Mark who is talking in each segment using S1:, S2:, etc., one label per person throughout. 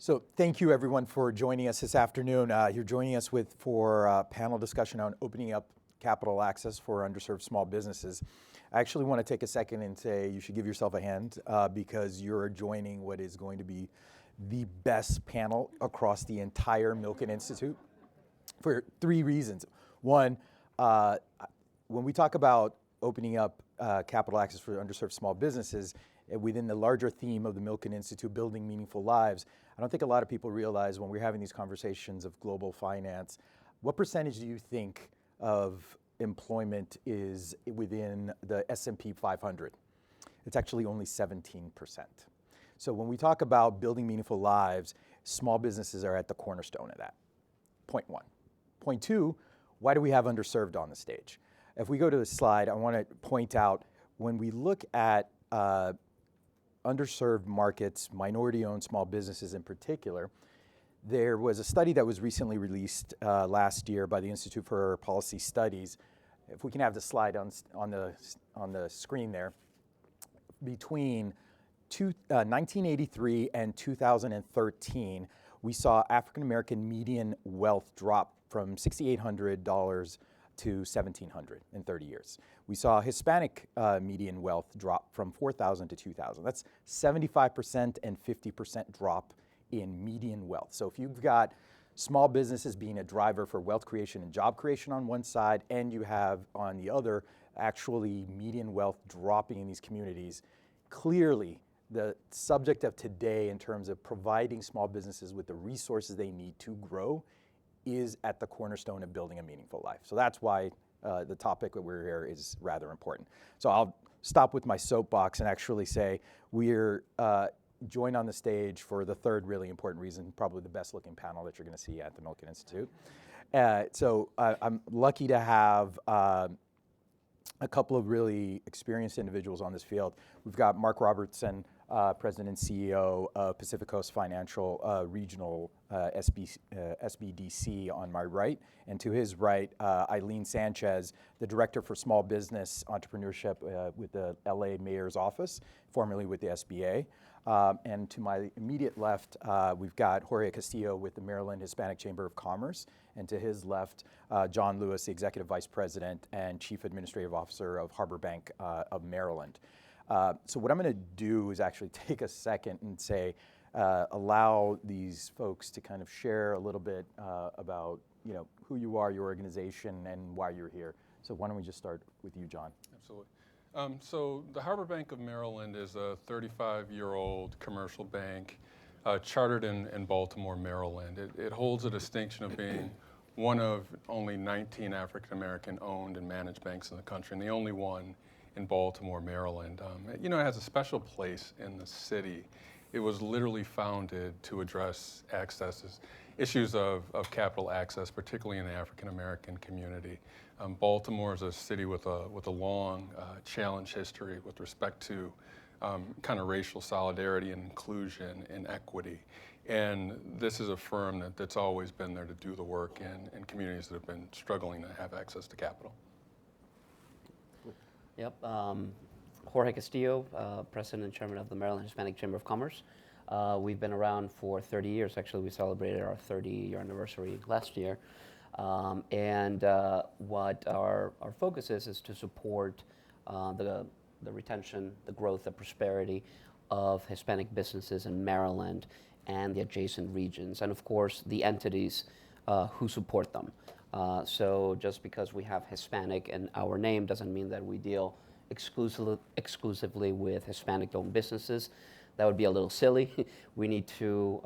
S1: So thank you everyone for joining us this afternoon. You're joining us for a panel discussion on opening up capital access for underserved small businesses. I actually want to take a second and say you should give yourself a hand because you're joining what is going to be the best panel across the entire Milken Institute for three reasons. One, when we talk about opening up capital access for underserved small businesses, within the larger theme of the Milken Institute, building meaningful lives, I don't think a lot of people realize when we're having these conversations of global finance, what percentage do you think of employment is within the S&P 500? It's actually only 17%. So when we talk about building meaningful lives, small businesses are at the cornerstone of that. Point one. Point two, why do we have underserved on the stage? If we go to the slide, I want to point out when we look at underserved markets, minority-owned small businesses in particular, there was a study that was recently released last year by the Institute for Policy Studies. If we can have the slide on the screen there. Between 1983 and 2013, we saw African-American median wealth drop from $6,800 to $1,700 in 30 years. We saw Hispanic median wealth drop from $4,000 to $2,000. That's 75% and 50% drop in median wealth. So if you've got small businesses being a driver for wealth creation and job creation on one side, and you have on the other actually median wealth dropping in these communities, clearly the subject of today in terms of providing small businesses with the resources they need to grow is at the cornerstone of building a meaningful life. So that's why the topic that we're here is rather important. So I'll stop with my soapbox and actually say we're joined on the stage for the third really important reason, probably the best looking panel that you're going to see at the Milken Institute. So I'm lucky to have a couple of really experienced individuals on this field. We've got Mark Robertson, President and CEO of Pacific Coast Financial Regional SBDC on my right, and to his right, Eileen Sánchez, the Director for Small Business Entrepreneurship with the LA Mayor's Office, formerly with the SBA. And to my immediate left, we've got Jorge Castillo with the Maryland Hispanic Chamber of Commerce, and to his left, John Lewis, the Executive Vice President and Chief Administrative Officer of Harbor Bank of Maryland. So what I'm going to do is actually take a second and say, allow these folks to kind of share a little bit about who you are, your organization, and why you're here. So why don't we just start with you, John?
S2: Absolutely. So the Harbor Bank of Maryland is a 35-year-old commercial bank chartered in Baltimore, Maryland. It holds a distinction of being one of only 19 African-American owned and managed banks in the country, and the only one in Baltimore, Maryland. It has a special place in the city. It was literally founded to address issues of capital access, particularly in the African-American community. Baltimore is a city with a long challenge history with respect to kind of racial solidarity and inclusion and equity. And this is a firm that's always been there to do the work in communities that have been struggling to have access to capital.
S3: Yep, Jorge Castillo, President and Chairman of the Maryland Hispanic Chamber of Commerce. We've been around for 30 years. Actually, we celebrated our 30-year anniversary last year. And what our focus is to support the retention, the growth, the prosperity of Hispanic businesses in Maryland and the adjacent regions, and of course the entities who support them. So just because we have Hispanic in our name doesn't mean that we deal exclusively with Hispanic-owned businesses. That would be a little silly. We need to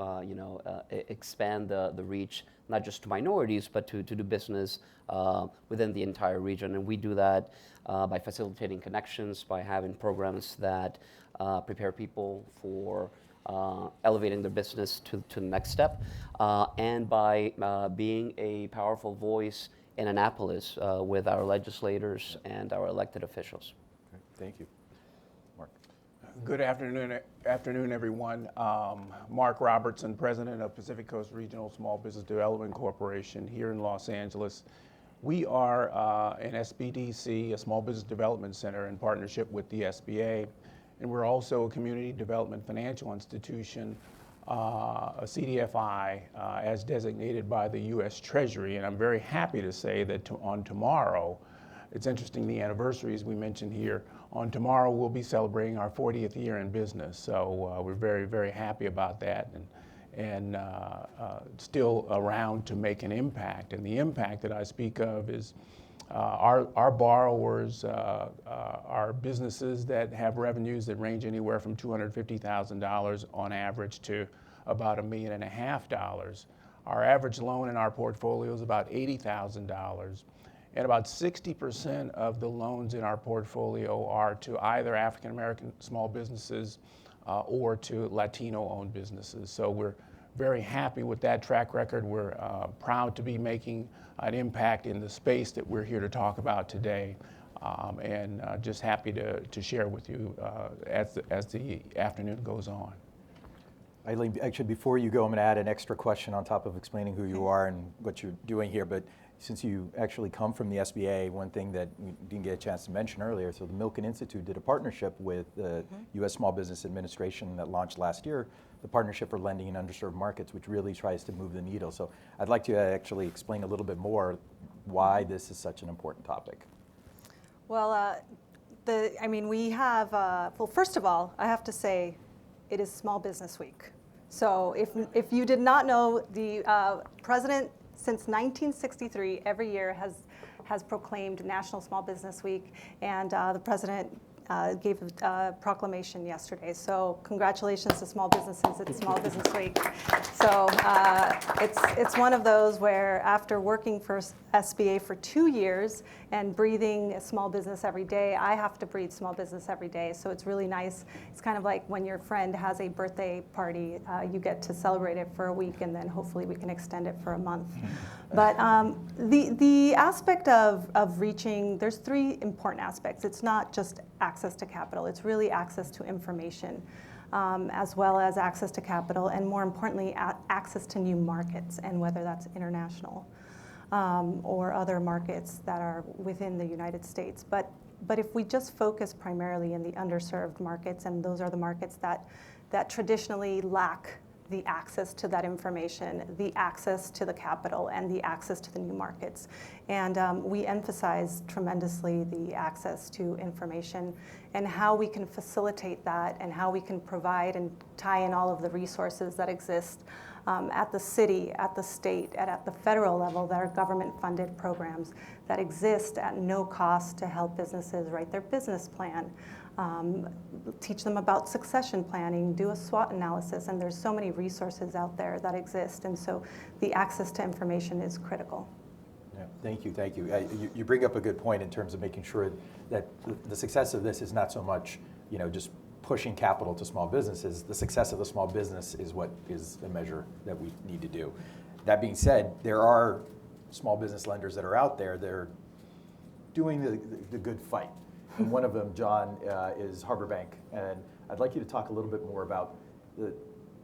S3: expand the reach, not just to minorities, but to do business within the entire region. And we do that by facilitating connections, by having programs that prepare people for elevating their business to the next step, and by being a powerful voice in Annapolis with our legislators and our elected officials.
S1: Okay, thank you. Mark.
S4: Good afternoon, everyone. Mark Robertson, President of Pacific Coast Regional Small Business Development Corporation here in Los Angeles. We are an SBDC, a Small Business Development Center, in partnership with the SBA, and we're also a community development financial institution a CDFI as designated by the U.S. Treasury, and I'm very happy to say that on tomorrow, it's interesting, the anniversaries we mentioned here, on tomorrow we'll be celebrating our 40th year in business, so we're very, very happy about that, and still around to make an impact. And the impact that I speak of is our borrowers are businesses that have revenues that range anywhere from $250,000 on average to about $1.5 million. Our average loan in our portfolio is about $80,000, and about 60% of the loans in our portfolio are to either African American small businesses or to Latino-owned businesses. So we're very happy with that track record. We're proud to be making an impact in the space that we're here to talk about today, and just happy to share with you as the afternoon goes on.
S1: Eileen, actually, before you go, I'm going to add an extra question on top of explaining who you are and what you're doing here. But since you actually come from the SBA, one thing that we didn't get a chance to mention earlier, so the Milken Institute did a partnership with the U.S. Small Business Administration that launched last year, the Partnership for Lending in Underserved Markets, which really tries to move the needle. So I'd like to actually explain a little bit more why this is such an important topic.
S5: Well, we have, well, first of all, I have to say, it is Small Business Week. So if you did not know, the president since 1963 every year has proclaimed National Small Business Week, and the president gave a proclamation yesterday. So congratulations to small businesses. It's Small Business Week. So it's one of those where after working for SBA for 2 years and breathing a small business every day, I have to breathe small business every day. So it's really nice. It's kind of like when your friend has a birthday party, you get to celebrate it for a week, and then hopefully we can extend it for a month. But the aspect of reaching, there's 3 important aspects. It's not just access to capital. It's really access to information, as well as access to capital, and more importantly, access to new markets, and whether that's international or other markets that are within the United States. But if we just focus primarily in the underserved markets, and those are the markets that traditionally lack the access to that information, the access to the capital, and the access to the new markets. And we emphasize tremendously the access to information and how we can facilitate that, and how we can provide and tie in all of the resources that exist at the city, at the state, and at the federal level that are government-funded programs that exist at no cost to help businesses write their business plan. Teach them about succession planning, do a SWOT analysis, and there's so many resources out there that exist, and so the access to information is critical.
S1: Yeah, thank you. You bring up a good point in terms of making sure that the success of this is not so much, just pushing capital to small businesses. The success of the small business is what is the measure that we need to do. That being said, there are small business lenders that are out there. They're doing the good fight. And one of them, John, is Harbor Bank. And I'd like you to talk a little bit more about the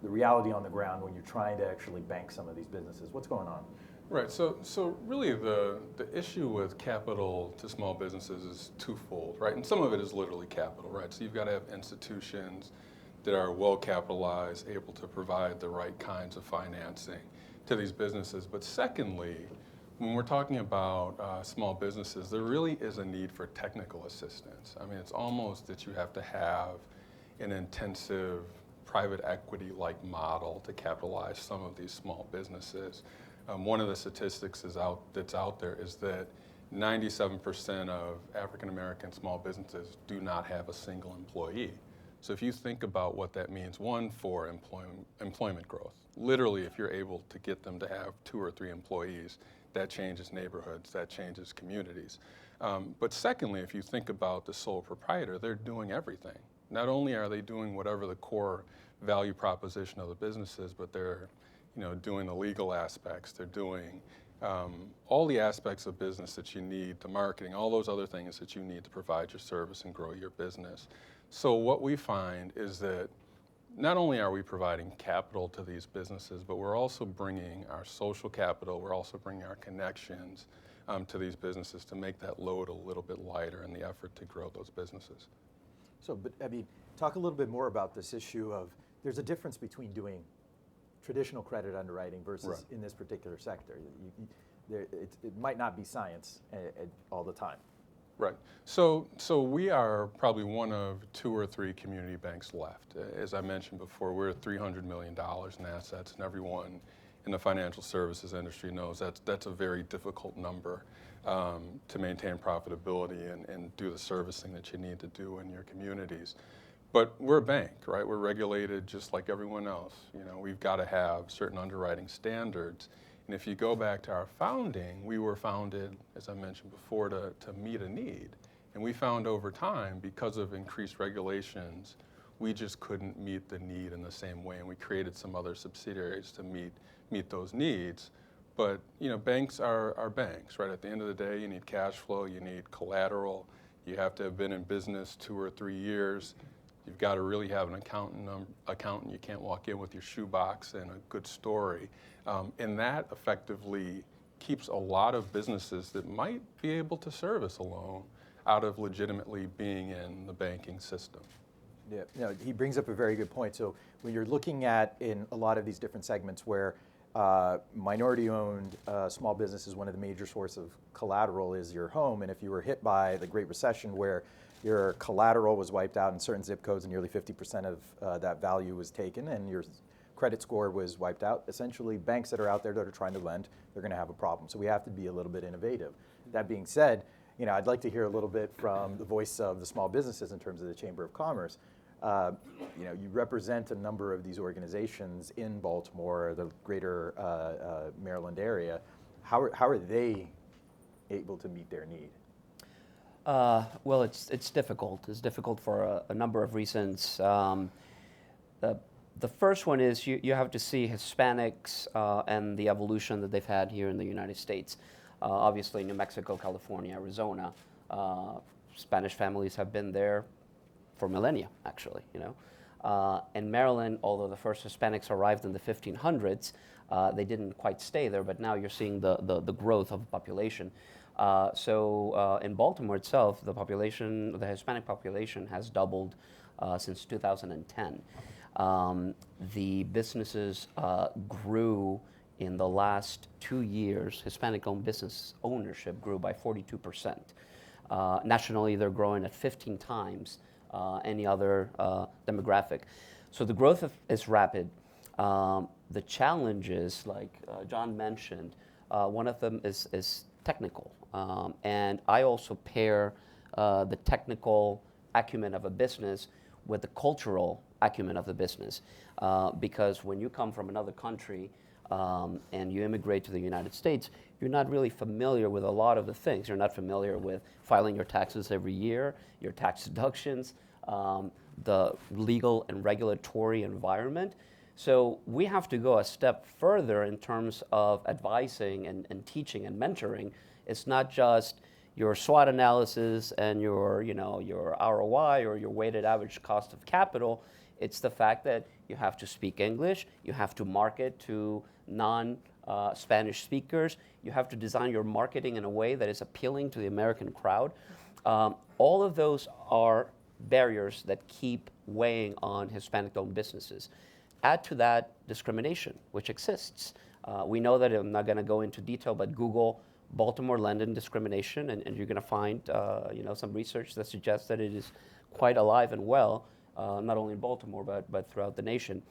S1: reality on the ground when you're trying to actually bank some of these businesses. What's going on?
S2: Right. So really the issue with capital to small businesses is twofold, right? And some of it is literally capital, right? So you've got to have institutions that are well capitalized, able to provide the right kinds of financing to these businesses. But secondly, when we're talking about small businesses, there really is a need for technical assistance. I mean, it's almost that you have to have an intensive private equity-like model to capitalize some of these small businesses. One of the statistics that's out there is that 97% of African American small businesses do not have a single employee. So if you think about what that means, one, for employment growth. Literally, if you're able to get them to have 2 or 3 employees, that changes neighborhoods, that changes communities. But secondly, if you think about the sole proprietor, they're doing everything. Not only are they doing whatever the core value proposition of the business is, but they're doing the legal aspects, they're doing all the aspects of business that you need, the marketing, all those other things that you need to provide your service and grow your business. So what we find is that not only are we providing capital to these businesses, but we're also bringing our social capital, we're also bringing our connections to these businesses to make that load a little bit lighter in the effort to grow those businesses.
S1: So, but talk a little bit more about this issue of there's a difference between doing traditional credit underwriting versus
S2: Right.
S1: in this particular sector. It might not be science all the time.
S2: Right. So we are probably one of 2 or 3 community banks left. As I mentioned before, we're at $300 million in assets, and everyone in the financial services industry knows that's a very difficult number to maintain profitability and do the servicing that you need to do in your communities. But we're a bank, right? We're regulated just like everyone else. You know, we've got to have certain underwriting standards. And if you go back to our founding, we were founded, as I mentioned before, to meet a need. And we found over time, because of increased regulations, we just couldn't meet the need in the same way. And we created some other subsidiaries to meet those needs. But you know, banks are banks, right? At the end of the day, you need cash flow, you need collateral, you have to have been in business 2 or 3 years. You've got to really have an accountant. You can't walk in with your shoebox and a good story. And that effectively keeps a lot of businesses that might be able to service a loan out of legitimately being in the banking system.
S1: Yeah, no, he brings up a very good point. So when you're looking at in a lot of these different segments where minority-owned small business is one of the major sources of collateral is your home, and if you were hit by the Great Recession where your collateral was wiped out in certain zip codes and nearly 50% of that value was taken and your credit score was wiped out, essentially banks that are out there that are trying to lend, they're going to have a problem. So we have to be a little bit innovative. That being said, you know, I'd like to hear a little bit from the voice of the small businesses in terms of the Chamber of Commerce. You know, you represent a number of these organizations in Baltimore, the greater Maryland area. How are they able to meet their need?
S3: Well, it's difficult. It's difficult for a number of reasons. The first one is you have to see Hispanics and the evolution that they've had here in the United States. Obviously, New Mexico, California, Arizona, Spanish families have been there for millennia, actually. You know, in Maryland, although the first Hispanics arrived in the 1500s, they didn't quite stay there. But now you're seeing the growth of the population. So in Baltimore itself, the Hispanic population has doubled since 2010. The businesses grew in the last 2 years. Hispanic-owned business ownership grew by 42%. Nationally, they're growing at 15 times any other demographic. So the growth is rapid. The challenges, like John mentioned, one of them is technical. And I also pair the technical acumen of a business with the cultural acumen of the business. Because when you come from another country and you immigrate to the United States, you're not really familiar with a lot of the things. You're not familiar with filing your taxes every year, your tax deductions, the legal and regulatory environment. So we have to go a step further in terms of advising and teaching and mentoring. It's not just your SWOT analysis and your ROI or your weighted average cost of capital. It's the fact that you have to speak English, you have to market to non-Spanish speakers, you have to design your marketing in a way that is appealing to the American crowd. All of those are barriers that keep weighing on Hispanic-owned businesses. Add to that discrimination, which exists. We know that, I'm not going to go into detail, but Google Baltimore lending discrimination, and you're going to find some research that suggests that it is quite alive and well, not only in Baltimore, but throughout the nation.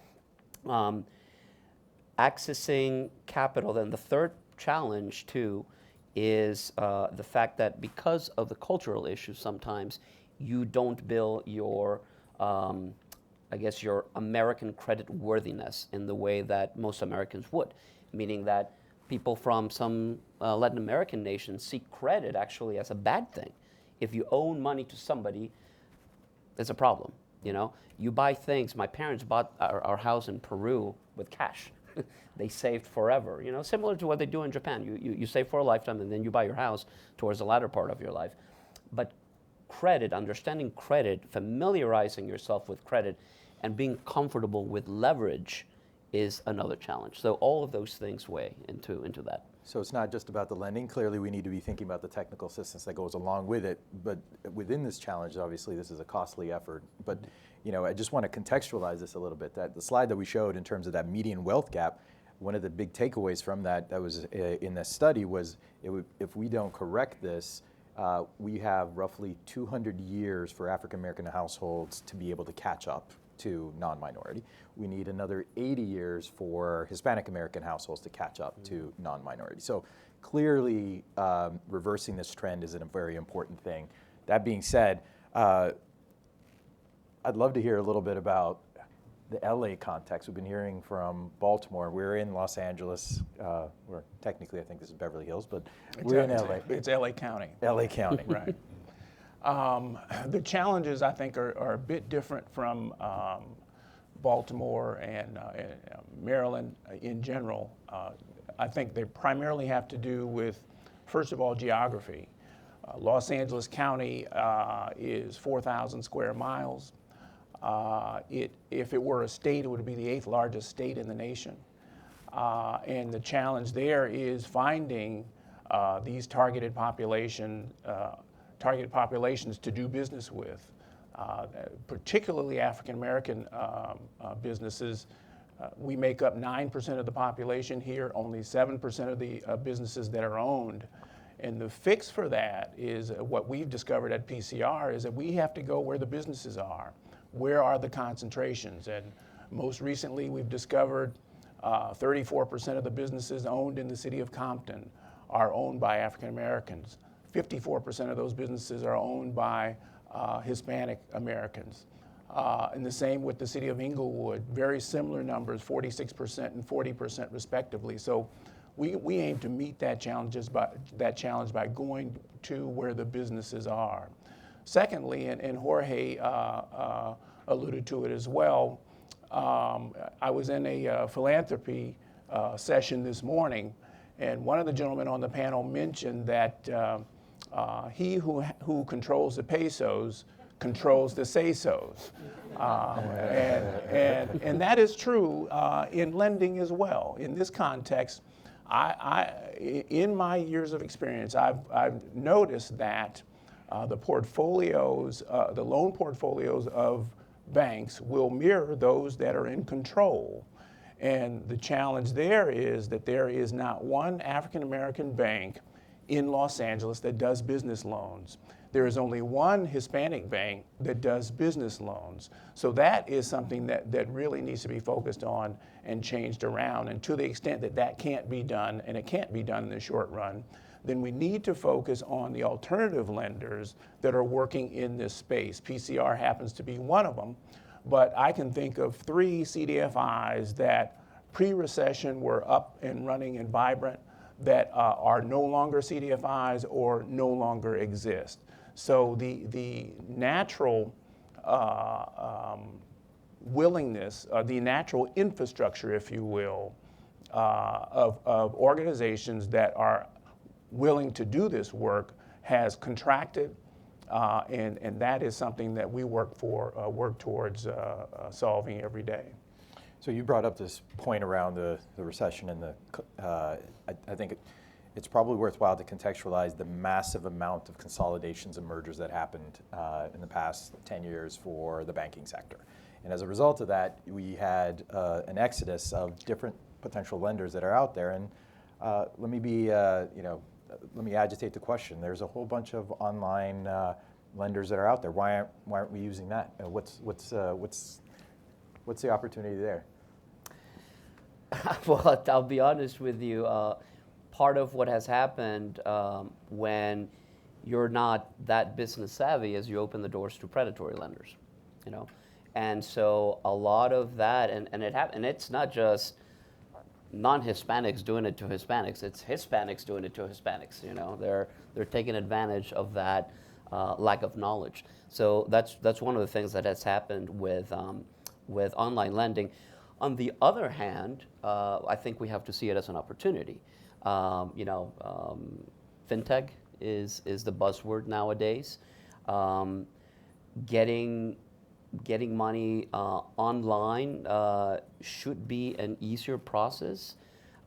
S3: Accessing capital, then the third challenge too is the fact that because of the cultural issues sometimes, you don't build your your American credit worthiness in the way that most Americans would, meaning that people from some Latin American nations see credit actually as a bad thing. If you own money to somebody, it's a problem. You know, you buy things. My parents bought our house in Peru with cash. They saved forever. You know, similar to what they do in Japan. You save for a lifetime and then you buy your house towards the latter part of your life. But credit, understanding credit, familiarizing yourself with credit, and being comfortable with leverage is another challenge. So all of those things weigh into that.
S1: So it's not just about the lending. Clearly, we need to be thinking about the technical assistance that goes along with it. But within this challenge, obviously, this is a costly effort. But I just want to contextualize this a little bit. That the slide that we showed in terms of that median wealth gap, one of the big takeaways from that was in this study was if we don't correct this, we have roughly 200 years for African American households to be able to catch up to non-minority. We need another 80 years for Hispanic American households to catch up to non-minority. So clearly, reversing this trend is a very important thing. That being said, I'd love to hear a little bit about the LA context. We've been hearing from Baltimore. We're in Los Angeles. We're technically, I think this is Beverly Hills, but we're in LA.
S4: It's LA County.
S1: LA County.
S4: Right. The challenges, I think, are a bit different from Baltimore and Maryland in general. I think they primarily have to do with, first of all, geography. Los Angeles County is 4,000 square miles. If it were a state, it would be the 8th largest state in the nation. And the challenge there is finding these targeted populations to do business with, particularly African American businesses. We make up 9% of the population here, only 7% of the businesses that are owned. And the fix for that is what we've discovered at PCR is that we have to go where the businesses are. Where are the concentrations? And most recently, we've discovered 34% of the businesses owned in the city of Compton are owned by African Americans. 54% of those businesses are owned by Hispanic Americans. And the same with the city of Inglewood, very similar numbers, 46% and 40% respectively. So we aim to meet that challenge by going to where the businesses are. Secondly, and Jorge alluded to it as well, I was in a philanthropy session this morning, and one of the gentlemen on the panel mentioned that he who controls the pesos controls the say-sos. And that is true in lending as well. In this context, in my years of experience, I've noticed that the loan portfolios of banks will mirror those that are in control. And the challenge there is that there is not one African American bank in Los Angeles that does business loans. There is only one Hispanic bank that does business loans. So that is something that really needs to be focused on and changed around. And to the extent that that can't be done, and it can't be done in the short run, then we need to focus on the alternative lenders that are working in this space. PCR happens to be one of them, but I can think of 3 CDFIs that pre-recession were up and running and vibrant that are no longer CDFIs or no longer exist. So the natural willingness, the natural infrastructure, if you will, of organizations that are willing to do this work has contracted, and that is something that we work towards solving every day.
S1: So you brought up this point around the recession and I think it's probably worthwhile to contextualize the massive amount of consolidations and mergers that happened in the past 10 years for the banking sector. And as a result of that, we had an exodus of different potential lenders that are out there. And let me agitate the question. There's a whole bunch of online lenders that are out there. Why aren't we using that? What's the opportunity there?
S3: Well, I'll be honest with you. Part of what has happened when you're not that business savvy is you open the doors to predatory lenders, and so a lot of that, and it's not just non-Hispanics doing it to Hispanics; it's Hispanics doing it to Hispanics. They're taking advantage of that lack of knowledge. So that's one of the things that has happened with online lending. On the other hand, I think we have to see it as an opportunity. Fintech is the buzzword nowadays. Getting money online should be an easier process.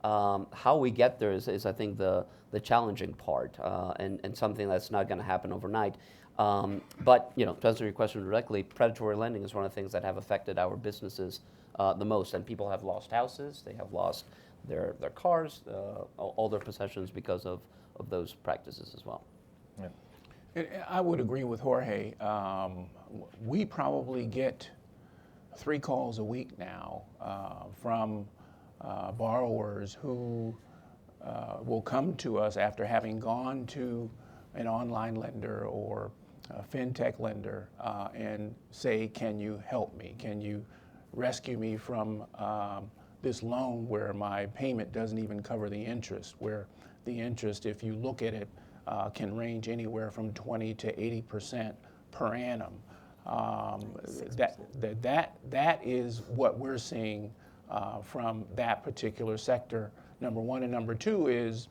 S3: How we get there is I think the challenging part, and something that's not going to happen overnight. But to answer your question directly, predatory lending is one of the things that have affected our businesses the most. And people have lost houses, they have lost their cars, all their possessions because of those practices as well.
S1: Yeah.
S4: I would agree with Jorge. We probably get 3 calls a week now from borrowers who will come to us after having gone to an online lender or a fintech lender and say, can you help me? Can you rescue me from this loan where my payment doesn't even cover the interest, where the interest, if you look at it, can range anywhere from 20 to 80% per annum. That is what we're seeing from that particular sector, number one. And number two is,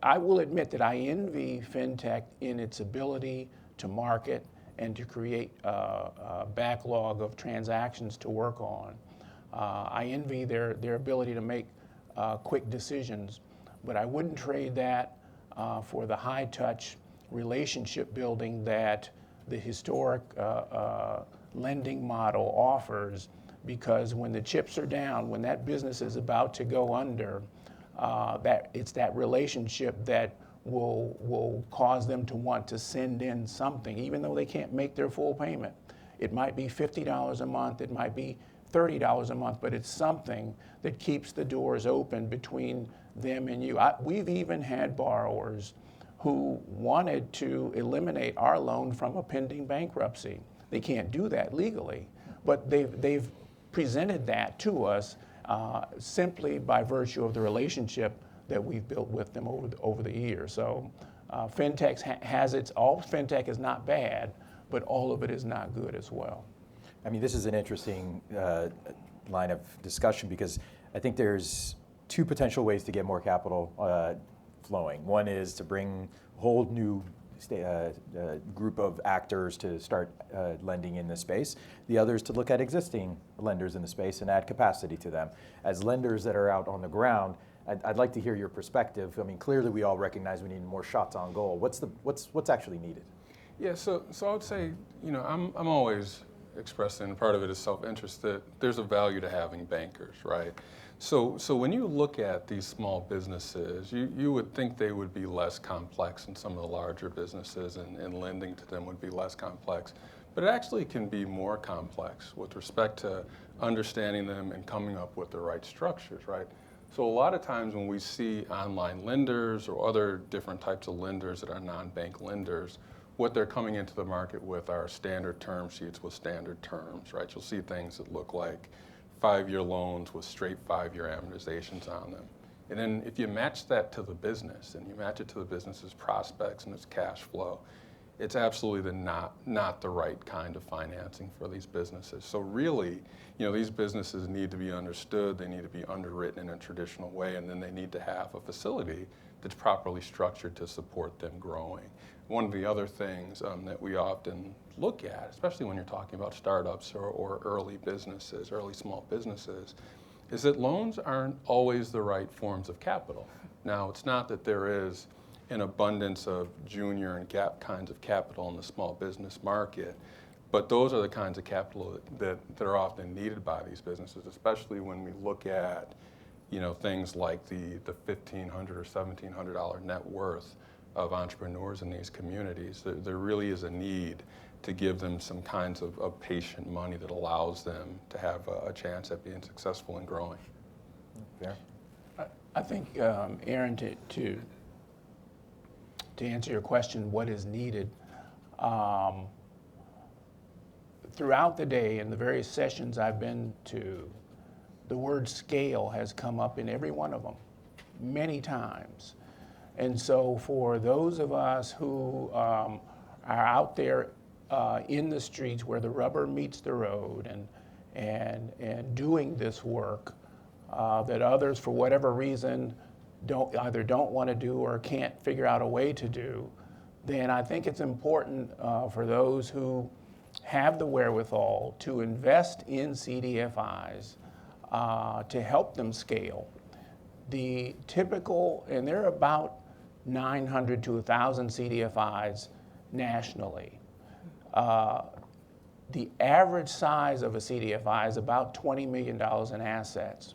S4: I will admit that I envy fintech in its ability to market and to create a backlog of transactions to work on. I envy their ability to make quick decisions, but I wouldn't trade that for the high-touch relationship building that the historic lending model offers, because when the chips are down, when that business is about to go under, it's that relationship that will cause them to want to send in something, even though they can't make their full payment. It might be $50 a month, it might be $30 a month, but it's something that keeps the doors open between them and you. We've even had borrowers who wanted to eliminate our loan from a pending bankruptcy. They can't do that legally, but they've presented that to us simply by virtue of the relationship that we've built with them over the years. So fintech all fintech is not bad, but all of it is not good as well.
S1: I mean, this is an interesting line of discussion, because I think there's 2 potential ways to get more capital flowing. One is to bring a whole new group of actors to start lending in this space. The other is to look at existing lenders in the space and add capacity to them. As lenders that are out on the ground, I'd like to hear your perspective. I mean, clearly we all recognize we need more shots on goal. What's actually needed?
S2: Yeah, so I would say, I'm always expressing, and part of it is self-interest, that there's a value to having bankers, right? So when you look at these small businesses, you would think they would be less complex than some of the larger businesses, and lending to them would be less complex. But it actually can be more complex with respect to understanding them and coming up with the right structures, right? So a lot of times when we see online lenders or other different types of lenders that are non-bank lenders, what they're coming into the market with are standard term sheets with standard terms, right? You'll see things that look like 5-year loans with straight 5-year amortizations on them. And then if you match that to the business, and you match it to the business's prospects and its cash flow, it's absolutely not the right kind of financing for these businesses. So really, these businesses need to be understood, they need to be underwritten in a traditional way, and then they need to have a facility that's properly structured to support them growing. One of the other things that we often look at, especially when you're talking about startups or early businesses, early small businesses, is that loans aren't always the right forms of capital. Now, it's not that there is an abundance of junior and gap kinds of capital in the small business market, but those are the kinds of capital that are often needed by these businesses, especially when we look at things like the $1,500 or $1,700 net worth of entrepreneurs in these communities. There really is a need to give them some kinds of patient money that allows them to have a chance at being successful and growing.
S1: Fair.
S4: I think, Aron, to answer your question, what is needed, throughout the day in the various sessions I've been to, the word scale has come up in every one of them many times. And so for those of us who are out there in the streets where the rubber meets the road and doing this work that others, for whatever reason, either don't want to do or can't figure out a way to do, then I think it's important for those who have the wherewithal to invest in CDFIs to help them scale. The typical, and there are about 900 to 1,000 CDFIs nationally. The average size of a CDFI is about $20 million in assets.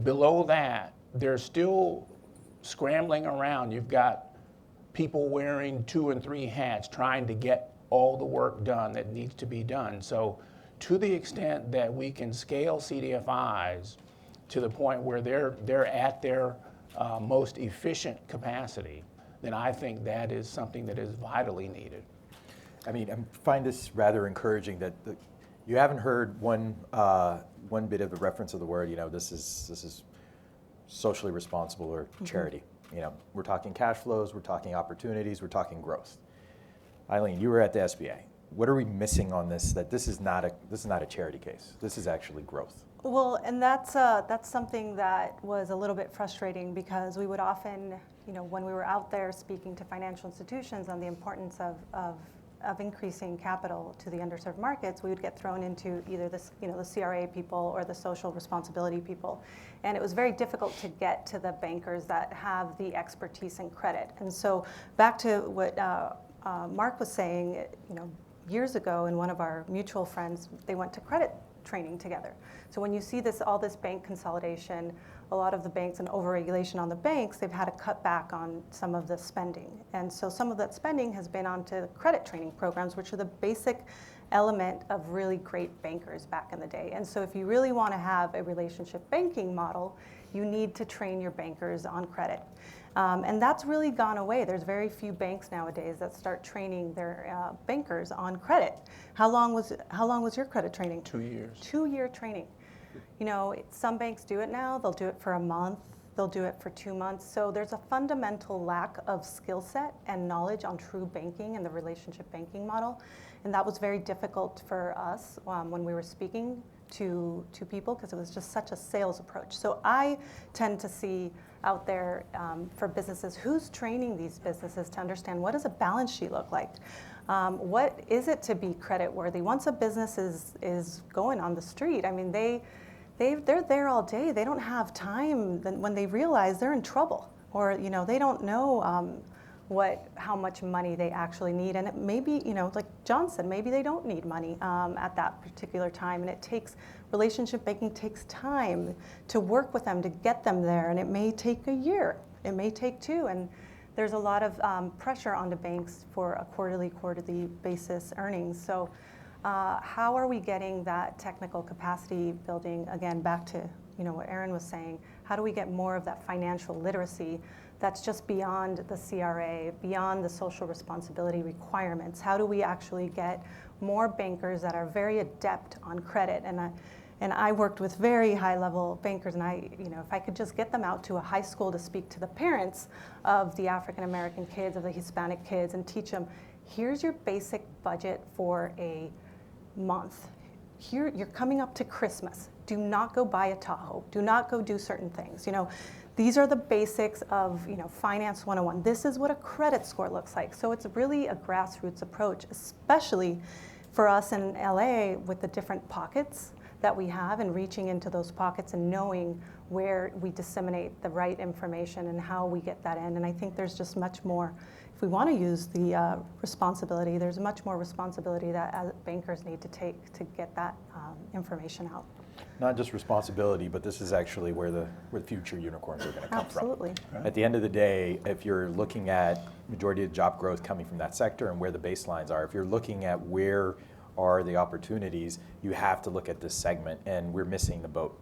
S4: Below that, they're still scrambling around. You've got people wearing 2 and 3 hats trying to get all the work done that needs to be done. So to the extent that we can scale CDFIs to the point where they're at their most efficient capacity, then I think that is something that is vitally needed.
S1: I mean, I find this rather encouraging that you haven't heard one bit of the reference of the word, this is socially responsible or charity. We're talking cash flows, we're talking opportunities, we're talking growth. Eileen, you were at the SBA. What are we missing on this? That this is not a charity case. This is actually growth.
S5: Well, and that's something that was a little bit frustrating because we would often, when we were out there speaking to financial institutions on the importance of increasing capital to the underserved markets, we would get thrown into either the CRA people or the social responsibility people. And it was very difficult to get to the bankers that have the expertise in credit. And so back to what Mark was saying, years ago, in one of our mutual friends, they went to credit training together. So when you see all this bank consolidation, a lot of the banks and overregulation on the banks, they've had to cut back on some of the spending. And so some of that spending has been onto credit training programs, which are the basic element of really great bankers back in the day. And so if you really want to have a relationship banking model, you need to train your bankers on credit. And that's really gone away. There's very few banks nowadays that start training their bankers on credit. How long was your credit training?
S4: 2 years.
S5: 2-year training. Some banks do it now. They'll do it for a month. They'll do it for 2 months. So there's a fundamental lack of skill set and knowledge on true banking and the relationship banking model. And that was very difficult for us when we were speaking to people because it was just such a sales approach. So I tend to see out there for businesses, who's training these businesses to understand what does a balance sheet look like? What is it to be credit worthy? Once a business is going on the street, I mean, they're there all day. They don't have time when they realize they're in trouble, or they don't know how much money they actually need. And it maybe, like John said, maybe they don't need money at that particular time. And relationship banking takes time to work with them to get them there. And it may take a year, it may take 2. And there's a lot of pressure on the banks for a quarterly basis earnings. So how are we getting that technical capacity building, again, back to what Aron was saying, how do we get more of that financial literacy that's just beyond the CRA, beyond the social responsibility requirements? How do we actually get more bankers that are very adept on credit? And I worked with very high-level bankers, and if I could just get them out to a high school to speak to the parents of the African-American kids, of the Hispanic kids, and teach them, here's your basic budget for a month. Here, you're coming up to Christmas. Do not go buy a Tahoe. Do not go do certain things. These are the basics of Finance 101. This is what a credit score looks like. So it's really a grassroots approach, especially for us in LA with the different pockets that we have, and reaching into those pockets and knowing where we disseminate the right information and how we get that in. And I think there's just much more, if we want to use the responsibility, there's much more responsibility that bankers need to take to get that information out.
S1: Not just responsibility, but this is actually where the future unicorns are going to come
S5: Absolutely.
S1: from. At the end of the day, if you're looking at majority of job growth coming from that sector and where the baselines are, if you're looking at where are the opportunities, you have to look at this segment, and we're missing the boat.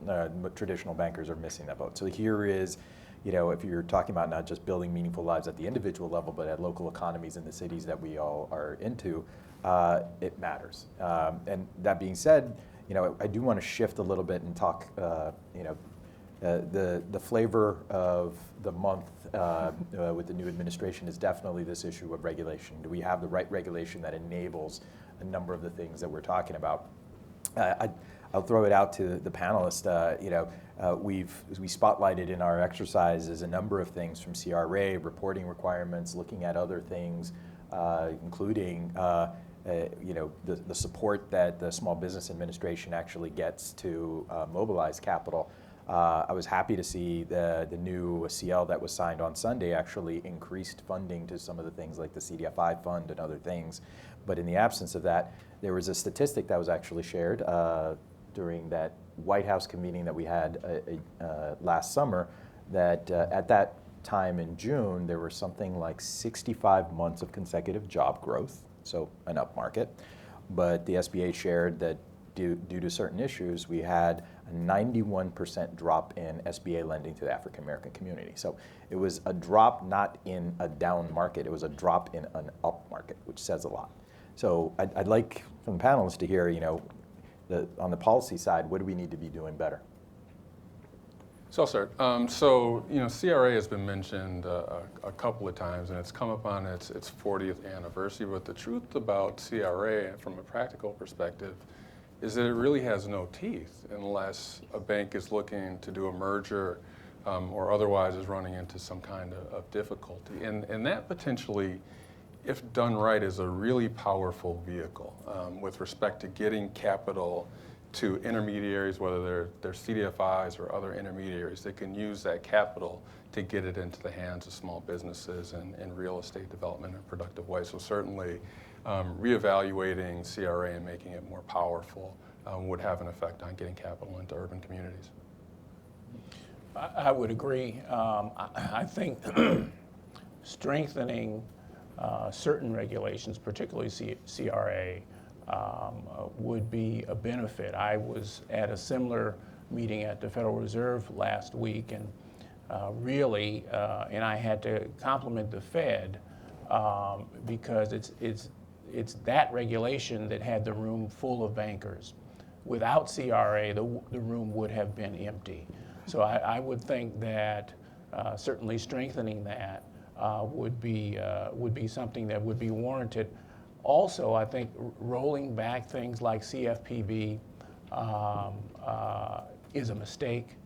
S1: Traditional bankers are missing that boat. So here is, if you're talking about not just building meaningful lives at the individual level, but at local economies in the cities that we all are into, it matters. And that being said, I do want to shift a little bit and talk, the flavor of the month with the new administration is definitely this issue of regulation. Do we have the right regulation that enables a number of the things that we're talking about? I'll throw it out to the panelists. We spotlighted in our exercises a number of things from CRA, reporting requirements, looking at other things, including the support that the Small Business Administration actually gets to mobilize capital. I was happy to see the new CL that was signed on Sunday actually increased funding to some of the things like the CDFI fund and other things. But in the absence of that, there was a statistic that was actually shared during that White House convening that we had last summer, that at that time in June, there were something like 65 months of consecutive job growth, so an up market. But the SBA shared that due to certain issues, we had a 91% drop in SBA lending to the African American community. So it was a drop not in a down market, it was a drop in an up market, which says a lot. So I'd like from the panelists to hear, on the policy side, what do we need to be doing better?
S2: So I'll start. CRA has been mentioned a couple of times, and it's come up on its 40th anniversary. But the truth about CRA, from a practical perspective, is that it really has no teeth unless a bank is looking to do a merger or otherwise is running into some kind of difficulty. And that potentially, if done right, is a really powerful vehicle with respect to getting capital to intermediaries, whether they're CDFIs or other intermediaries that can use that capital to get it into the hands of small businesses and real estate development in a productive way. So certainly reevaluating CRA and making it more powerful would have an effect on getting capital into urban communities.
S4: I would agree. I think strengthening certain regulations, particularly CRA, would be a benefit. I was at a similar meeting at the Federal Reserve last week, and and I had to compliment the Fed because it's that regulation that had the room full of bankers. Without CRA, the room would have been empty. So I would think that certainly strengthening that would be something that would be warranted. Also, I think rolling back things like CFPB is a mistake,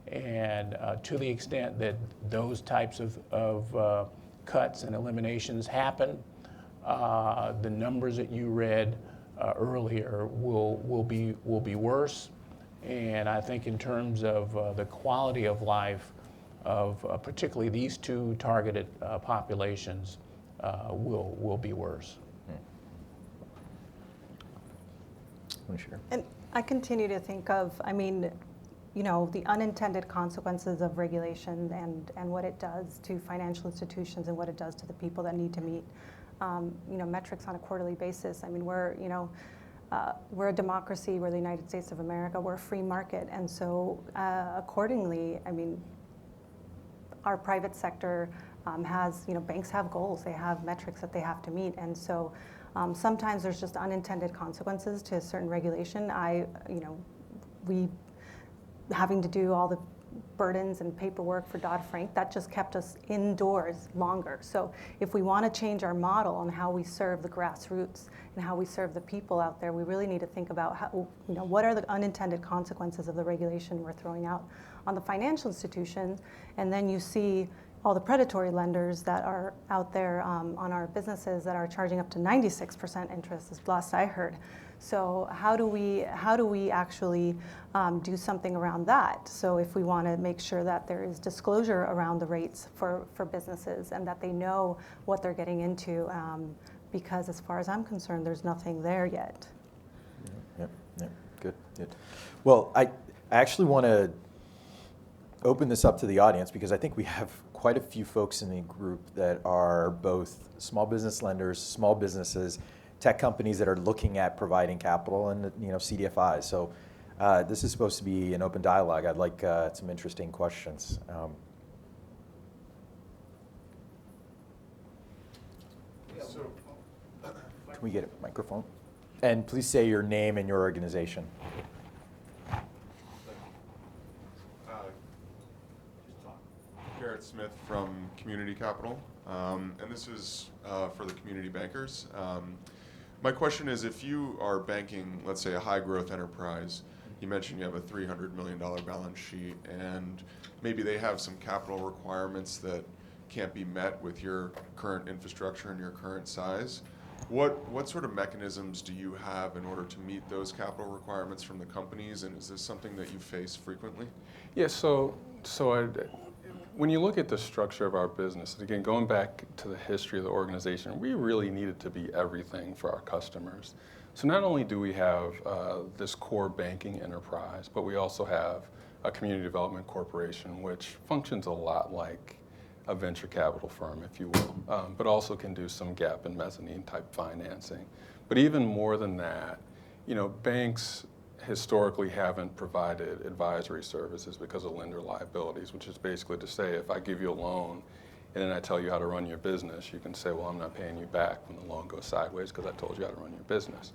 S4: and to the extent that those types of cuts and eliminations happen, the numbers that you read earlier will be worse. And I think in terms of the quality of life of particularly these two targeted populations will be worse.
S1: Sure.
S5: And I continue to think of, the unintended consequences of regulation and what it does to financial institutions and what it does to the people that need to meet, metrics on a quarterly basis. We're a democracy. We're the United States of America. We're a free market, and so accordingly, our private sector has, banks have goals. They have metrics that they have to meet, and so. Sometimes there's just unintended consequences to certain regulation. We having to do all the burdens and paperwork for Dodd-Frank, that just kept us indoors longer. So if we want to change our model on how we serve the grassroots and how we serve the people out there, we really need to think about how, what are the unintended consequences of the regulation we're throwing out on the financial institutions, and then you see all the predatory lenders that are out there on our businesses that are charging up to 96% interest, is last I heard. So how do we actually do something around that? So if we want to make sure that there is disclosure around the rates for businesses and that they know what they're getting into, because as far as I'm concerned, there's nothing there yet.
S1: Yeah, good. Well, I actually want to open this up to the audience because I think we have quite a few folks in the group that are both small business lenders, small businesses, tech companies that are looking at providing capital, and CDFIs. So this is supposed to be an open dialogue. I'd like some interesting questions. Can we get a microphone? And please say your name and your organization.
S6: Smith from Community Capital, and this is for the community bankers. My question is, if you are banking, let's say, a high-growth enterprise, you mentioned you have a $300 million balance sheet, and maybe they have some capital requirements that can't be met with your current infrastructure and your current size. What sort of mechanisms do you have in order to meet those capital requirements from the companies, and is this something that you face frequently?
S2: Yeah, when you look at the structure of our business, and again, going back to the history of the organization, we really needed to be everything for our customers. So not only do we have this core banking enterprise, but we also have a community development corporation, which functions a lot like a venture capital firm, if you will, but also can do some gap and mezzanine type financing. But even more than that, banks historically haven't provided advisory services because of lender liabilities, which is basically to say, if I give you a loan and then I tell you how to run your business, you can say, well, I'm not paying you back when the loan goes sideways because I told you how to run your business.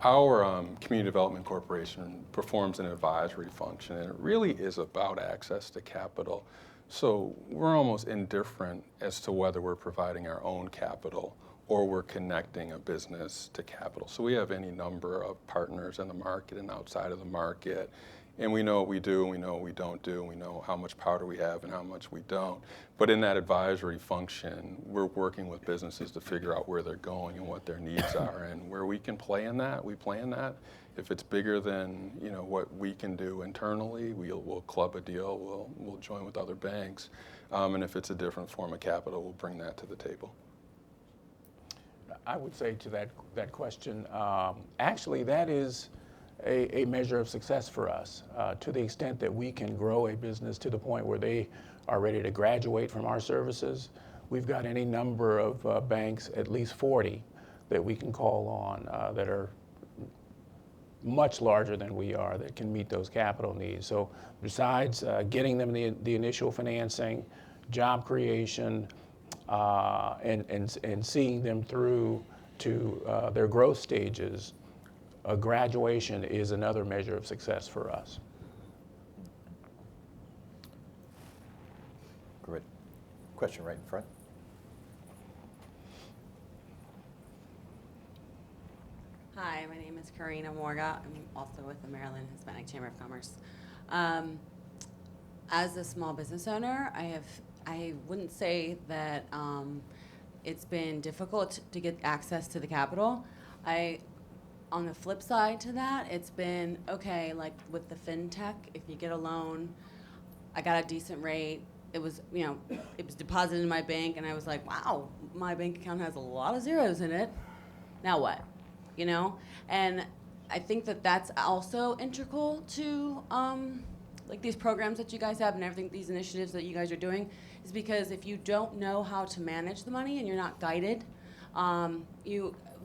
S2: Our community development corporation performs an advisory function, and it really is about access to capital. So we're almost indifferent as to whether we're providing our own capital or we're connecting a business to capital. So we have any number of partners in the market and outside of the market, and we know what we do, and we know what we don't do, and we know how much powder we have and how much we don't. But in that advisory function, we're working with businesses to figure out where they're going and what their needs are, and where we can play in that, we play in that. If it's bigger than what we can do internally, we'll club a deal, we'll join with other banks, and if it's a different form of capital, we'll bring that to the table.
S4: I would say to that question, actually that is a measure of success for us, to the extent that we can grow a business to the point where they are ready to graduate from our services. We've got any number of banks, at least 40, that we can call on that are much larger than we are, that can meet those capital needs. So besides getting them the initial financing, job creation, and seeing them through to their growth stages, graduation is another measure of success for us.
S1: Great. Question right in front.
S7: Hi, my name is Karina Morga. I'm also with the Maryland Hispanic Chamber of Commerce. As a small business owner, I wouldn't say that it's been difficult to get access to the capital. On the flip side to that, it's been okay, like with the fintech, if you get a loan, I got a decent rate. It was deposited in my bank, and I was like, wow, my bank account has a lot of zeros in it. Now what? And I think that that's also integral to like these programs that you guys have and everything, these initiatives that you guys are doing, is because if you don't know how to manage the money and you're not guided,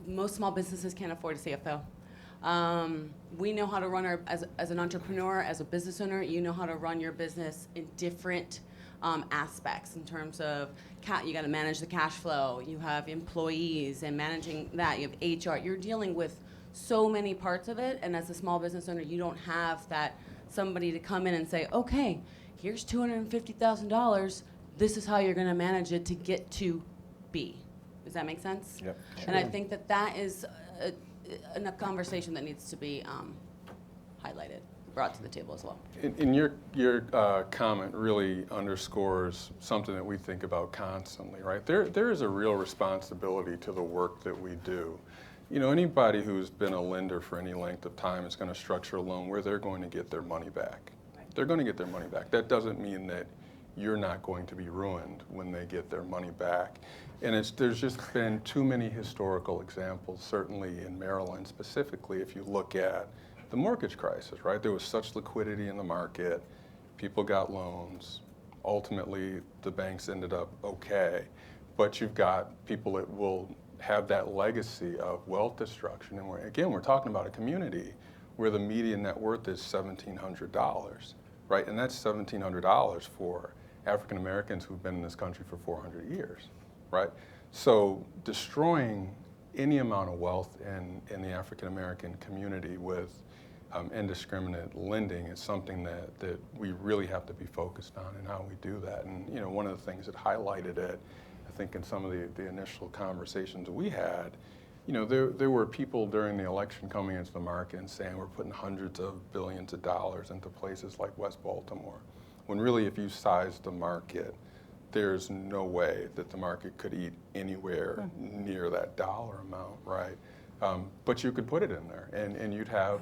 S7: most small businesses can't afford a CFO. We know how to run as an entrepreneur, as a business owner, you know how to run your business in different aspects in terms of you got to manage the cash flow, you have employees and managing that, you have HR, you're dealing with so many parts of it, and as a small business owner, you don't have that somebody to come in and say, okay, here's $250,000, this is how you're going to manage it to get to B. Does that make sense?
S1: Yep.
S7: And I think that is a conversation that needs to be highlighted, brought to the table as well.
S2: And your comment really underscores something that we think about constantly, right? There is a real responsibility to the work that we do. Anybody who's been a lender for any length of time is going to structure a loan where they're going to get their money back. Right. They're going to get their money back. That doesn't mean that you're not going to be ruined when they get their money back. And there's just been too many historical examples, certainly in Maryland specifically, if you look at the mortgage crisis, right? There was such liquidity in the market, people got loans, ultimately the banks ended up okay, but you've got people that will have that legacy of wealth destruction. And we're talking about a community where the median net worth is $1,700, right? And that's $1,700 for African Americans who've been in this country for 400 years, right? So destroying any amount of wealth in the African American community with indiscriminate lending is something that we really have to be focused on and how we do that. And one of the things that highlighted it, I think in some of the initial conversations we had, there were people during the election coming into the market and saying we're putting hundreds of billions of dollars into places like West Baltimore, when really if you size the market, there's no way that the market could eat anywhere near that dollar amount, right? But you could put it in there, and you'd have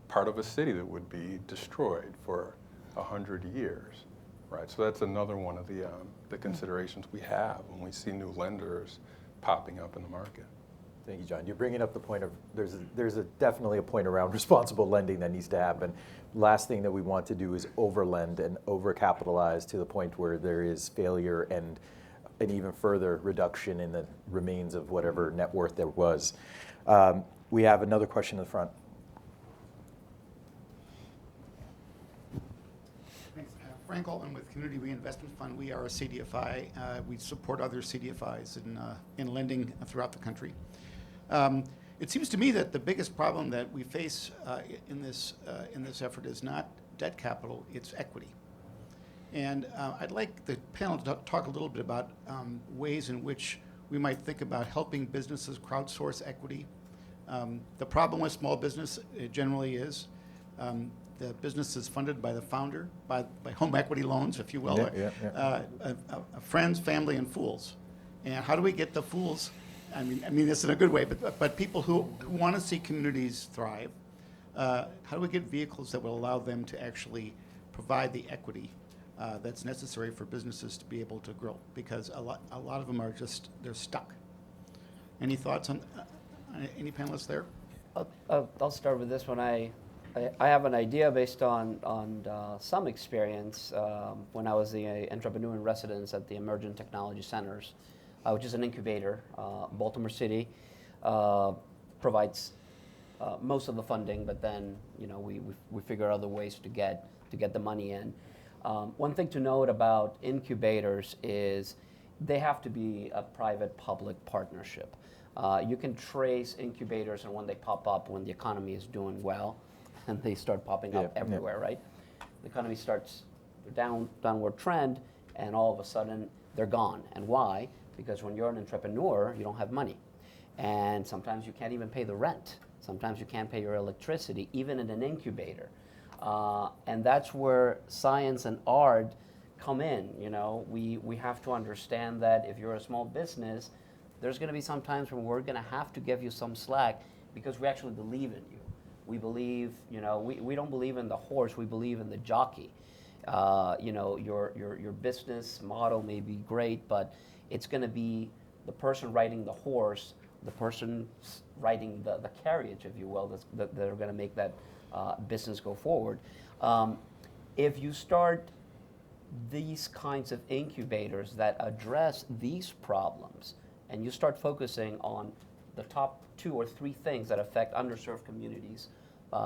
S2: part of a city that would be destroyed for 100 years, right? So that's another one of the considerations we have when we see new lenders popping up in the market.
S1: Thank you, John. You're bringing up the point of there's definitely a point around responsible lending that needs to happen. Last thing that we want to do is overlend and overcapitalize to the point where there is failure and an even further reduction in the remains of whatever net worth there was. We have another question in the front.
S8: Thanks. Frank Altman with Community Reinvestment Fund. We are a CDFI. We support other CDFIs in lending throughout the country. It seems to me that the biggest problem that we face in this effort is not debt capital, it's equity. And I'd like the panel to talk a little bit about ways in which we might think about helping businesses crowdsource equity. The problem with small business generally is the business is funded by the founder, by home equity loans, if you will, friends, family, and fools. And how do we get the fools? I mean this in a good way, but people who want to see communities thrive, how do we get vehicles that will allow them to actually provide the equity that's necessary for businesses to be able to grow? Because a lot of them are just, they're stuck. Any thoughts on any panelists there?
S3: I'll start with this one. I have an idea based on some experience when I was the entrepreneur in residence at the Emerging Technology Centers, which is an incubator. Baltimore City provides most of the funding, but then we figure other ways to get the money in. One thing to note about incubators is they have to be a private-public partnership. You can trace incubators and when they pop up when the economy is doing well, and they start popping up everywhere, right? The economy starts downward trend, and all of a sudden they're gone. And why? Because when you're an entrepreneur, you don't have money. And sometimes you can't even pay the rent. Sometimes you can't pay your electricity, even in an incubator. And that's where science and art come in. We have to understand that if you're a small business, there's going to be some times when we're going to have to give you some slack because we actually believe in you. We believe, we don't believe in the horse, we believe in the jockey. Your business model may be great, but it's going to be the person riding the horse, the person riding the carriage, if you will, that are going to make that business go forward. If you start these kinds of incubators that address these problems, and you start focusing on the top 2 or 3 things that affect underserved communities,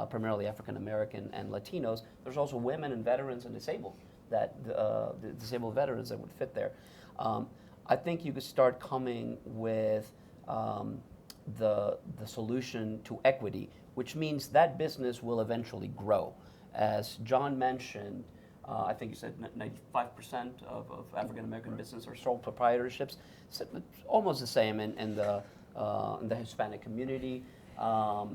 S3: primarily African American and Latinos, there's also women and veterans and disabled veterans that would fit there. I think you could start coming with the solution to equity, which means that business will eventually grow. As John mentioned, I think you said 95% of African American business are sole proprietorships. It's almost the same in the Hispanic community. More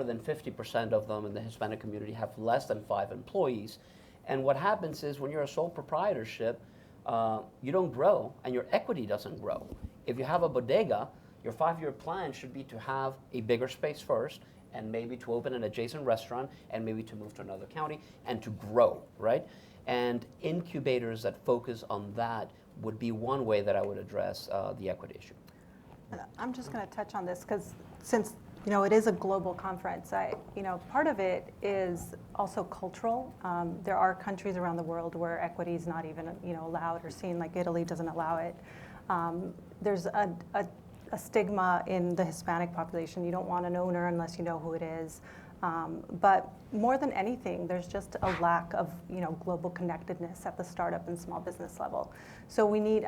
S3: than 50% of them in the Hispanic community have less than 5 employees. And what happens is when you're a sole proprietorship, you don't grow and your equity doesn't grow. If you have a bodega, your 5-year plan should be to have a bigger space first and maybe to open an adjacent restaurant and maybe to move to another county and to grow, right? And incubators that focus on that would be one way that I would address the equity issue.
S5: I'm just going to touch on this because since it is a global conference, part of it is also cultural. There are countries around the world where equity is not even allowed or seen, like Italy doesn't allow it. There's a stigma in the Hispanic population. You don't want an owner unless you know who it is. But more than anything, there's just a lack of global connectedness at the startup and small business level. So we need,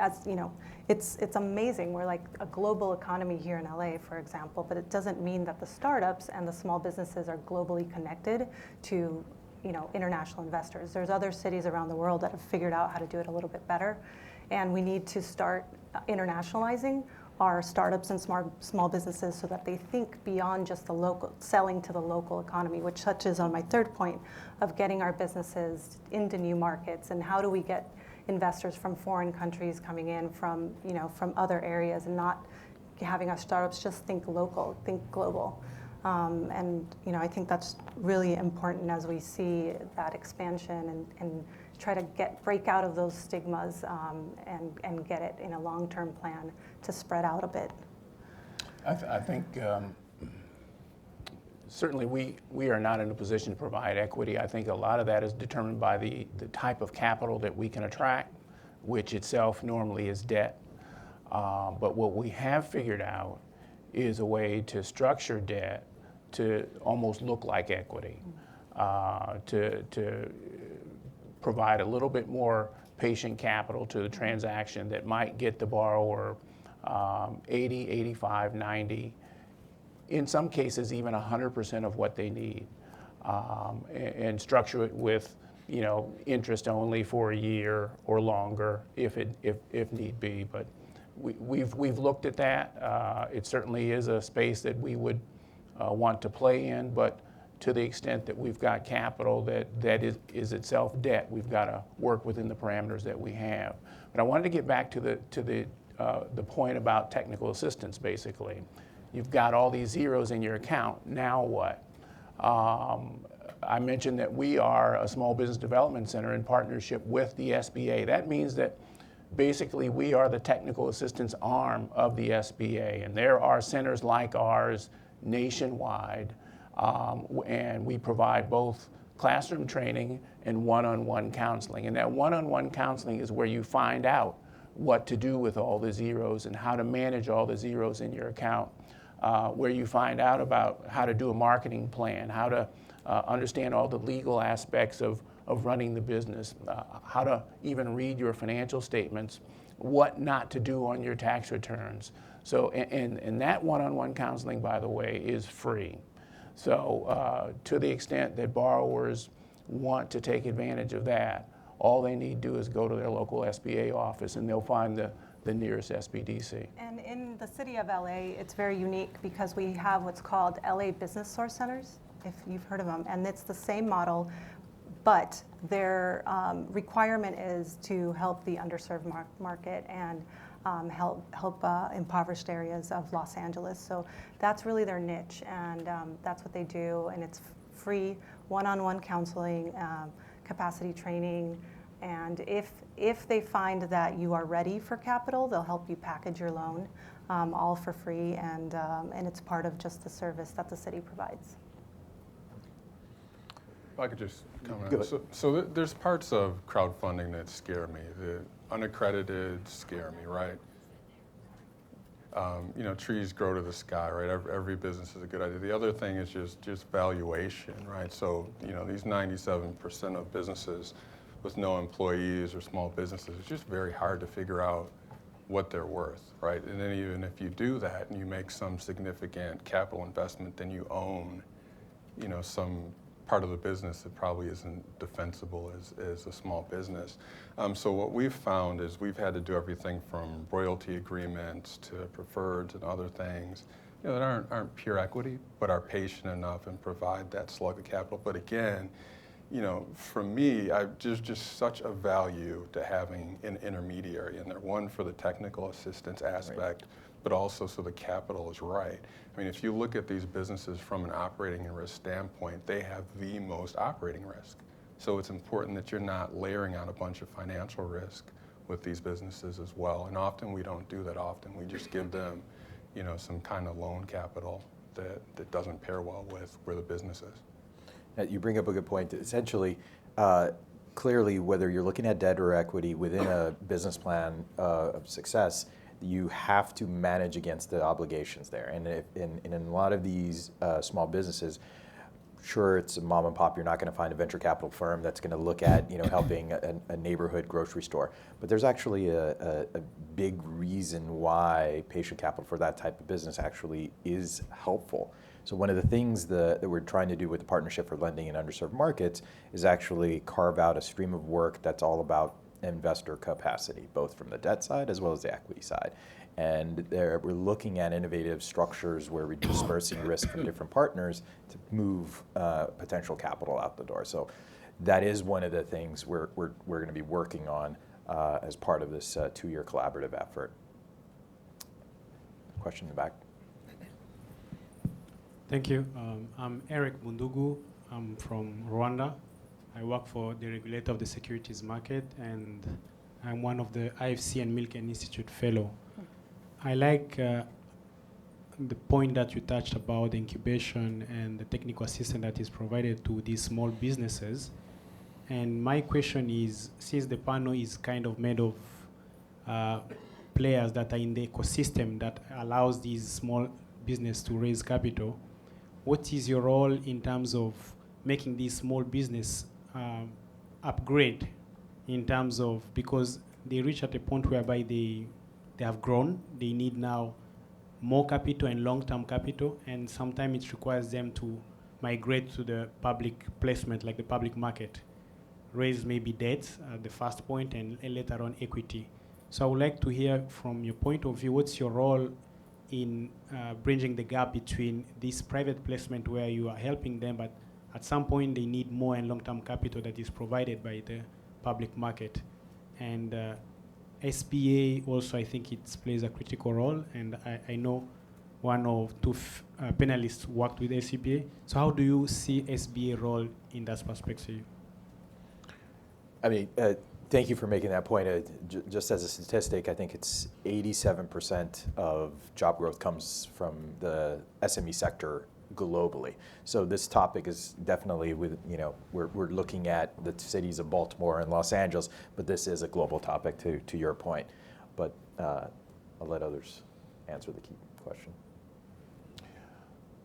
S5: it's amazing. We're like a global economy here in LA, for example, but it doesn't mean that the startups and the small businesses are globally connected to international investors. There's other cities around the world that have figured out how to do it a little bit better, and we need to start internationalizing our startups and small businesses so that they think beyond just the local, selling to the local economy, which touches on my third point of getting our businesses into new markets and how do we get investors from foreign countries coming in from, from other areas, and not having our startups just think local, think global. And I think that's really important as we see that expansion and try to break out of those stigmas and get it in a long-term plan to spread out a bit.
S4: I think certainly we are not in a position to provide equity. I think a lot of that is determined by the type of capital that we can attract, which itself normally is debt. But what we have figured out is a way to structure debt to almost look like equity, to provide a little bit more patient capital to the transaction that might get the borrower 80, 85, 90, in some cases even 100% of what they need, and structure it with interest only for a year or longer if need be. But we've looked at that. It certainly is a space that we would want to play in, but to the extent that we've got capital that is itself debt, we've got to work within the parameters that we have. But I wanted to get back to the point about technical assistance. Basically, you've got all these zeros in your account. Now what? I mentioned that we are a small business development center in partnership with the SBA. That means that basically we are the technical assistance arm of the SBA, and there are centers like ours nationwide, and we provide both classroom training and one-on-one counseling. And that one-on-one counseling is where you find out what to do with all the zeros and how to manage all the zeros in your account, where you find out about how to do a marketing plan, how to understand all the legal aspects of running the business, how to even read your financial statements, what not to do on your tax returns. So, and that one-on-one counseling, by the way, is free. So to the extent that borrowers want to take advantage of that, all they need to do is go to their local SBA office and they'll find the nearest SBDC.
S5: And in the city of LA, it's very unique because we have what's called LA Business Source Centers, if you've heard of them. And it's the same model, but their requirement is to help the underserved market and help impoverished areas of Los Angeles. So that's really their niche, and that's what they do. And it's free one-on-one counseling, capacity training, and if they find that you are ready for capital, they'll help you package your loan, all for free, and it's part of just the service that the city provides.
S2: If I could just comment. So there's parts of crowdfunding that scare me. The unaccredited scare me, right? Trees grow to the sky, right? Every business is a good idea. The other thing is just valuation, right? So, these 97% of businesses with no employees or small businesses, it's just very hard to figure out what they're worth, right? And then even if you do that and you make some significant capital investment, then you own, some part of the business that probably isn't defensible as a small business. So what we've found is we've had to do everything from royalty agreements to preferreds and other things, that aren't pure equity, but are patient enough and provide that slug of capital. But again, for me, just such a value to having an intermediary in there, one for the technical assistance aspect, right, but also so the capital is right. I mean, if you look at these businesses from an operating and risk standpoint, they have the most operating risk. So it's important that you're not layering on a bunch of financial risk with these businesses as well. And often we don't do that often. We just give them, some kind of loan capital that doesn't pair well with where the business is.
S1: You bring up a good point. Essentially, clearly, whether you're looking at debt or equity within a business plan of success, you have to manage against the obligations there. And in a lot of these small businesses, sure, it's a mom and pop. You're not going to find a venture capital firm that's going to look at helping a neighborhood grocery store. But there's actually a big reason why patient capital for that type of business actually is helpful. So one of the things that we're trying to do with the Partnership for Lending in Underserved Markets is actually carve out a stream of work that's all about investor capacity, both from the debt side as well as the equity side. And we're looking at innovative structures where we're dispersing risk from different partners to move potential capital out the door. So that is one of the things we're going to be working on as part of this 2-year collaborative effort. Question in the back.
S9: Thank you. I'm Eric Mundugu. I'm from Rwanda. I work for the regulator of the securities market, and I'm one of the IFC and Milken Institute fellow. I like the point that you touched about the incubation and the technical assistance that is provided to these small businesses. And my question is, since the panel is kind of made of players that are in the ecosystem that allows these small business to raise capital, what is your role in terms of making these small business upgrade in terms of, because they reach at a point whereby they have grown, they need now more capital and long-term capital, and sometimes it requires them to migrate to the public placement, like the public market, raise maybe debt at the first point and later on equity. So I would like to hear from your point of view, what's your role in bridging the gap between this private placement where you are helping them, but at some point they need more and long-term capital that is provided by the public market. And SBA also, I think it plays a critical role, and I know one or two panelists worked with SBA. So how do you see SBA role in that perspective?
S1: I mean, thank you for making that point. Just as a statistic, I think it's 87% of job growth comes from the SME sector globally. So this topic is definitely we're looking at the cities of Baltimore and Los Angeles, but this is a global topic to your point. But I'll let others answer the key question.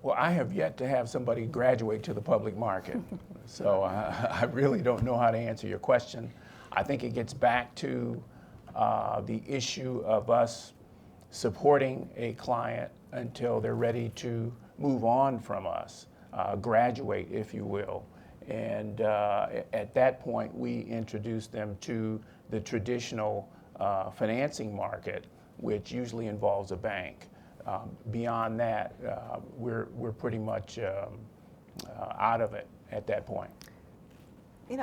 S4: Well, I have yet to have somebody graduate to the public market, so I really don't know how to answer your question. I think it gets back to the issue of us supporting a client until they're ready to move on from us, graduate, if you will. And at that point, we introduce them to the traditional financing market, which usually involves a bank. Beyond that, we're pretty much out of it at that point.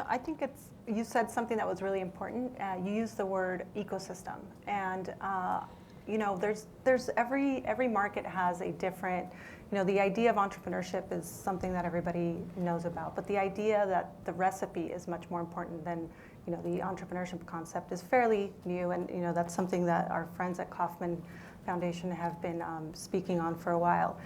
S5: I think you said something that was really important. You used the word ecosystem, and there's every market has a different. The idea of entrepreneurship is something that everybody knows about, but the idea that the recipe is much more important than the entrepreneurship concept is fairly new, and that's something that our friends at Kauffman Foundation have been speaking on for a while.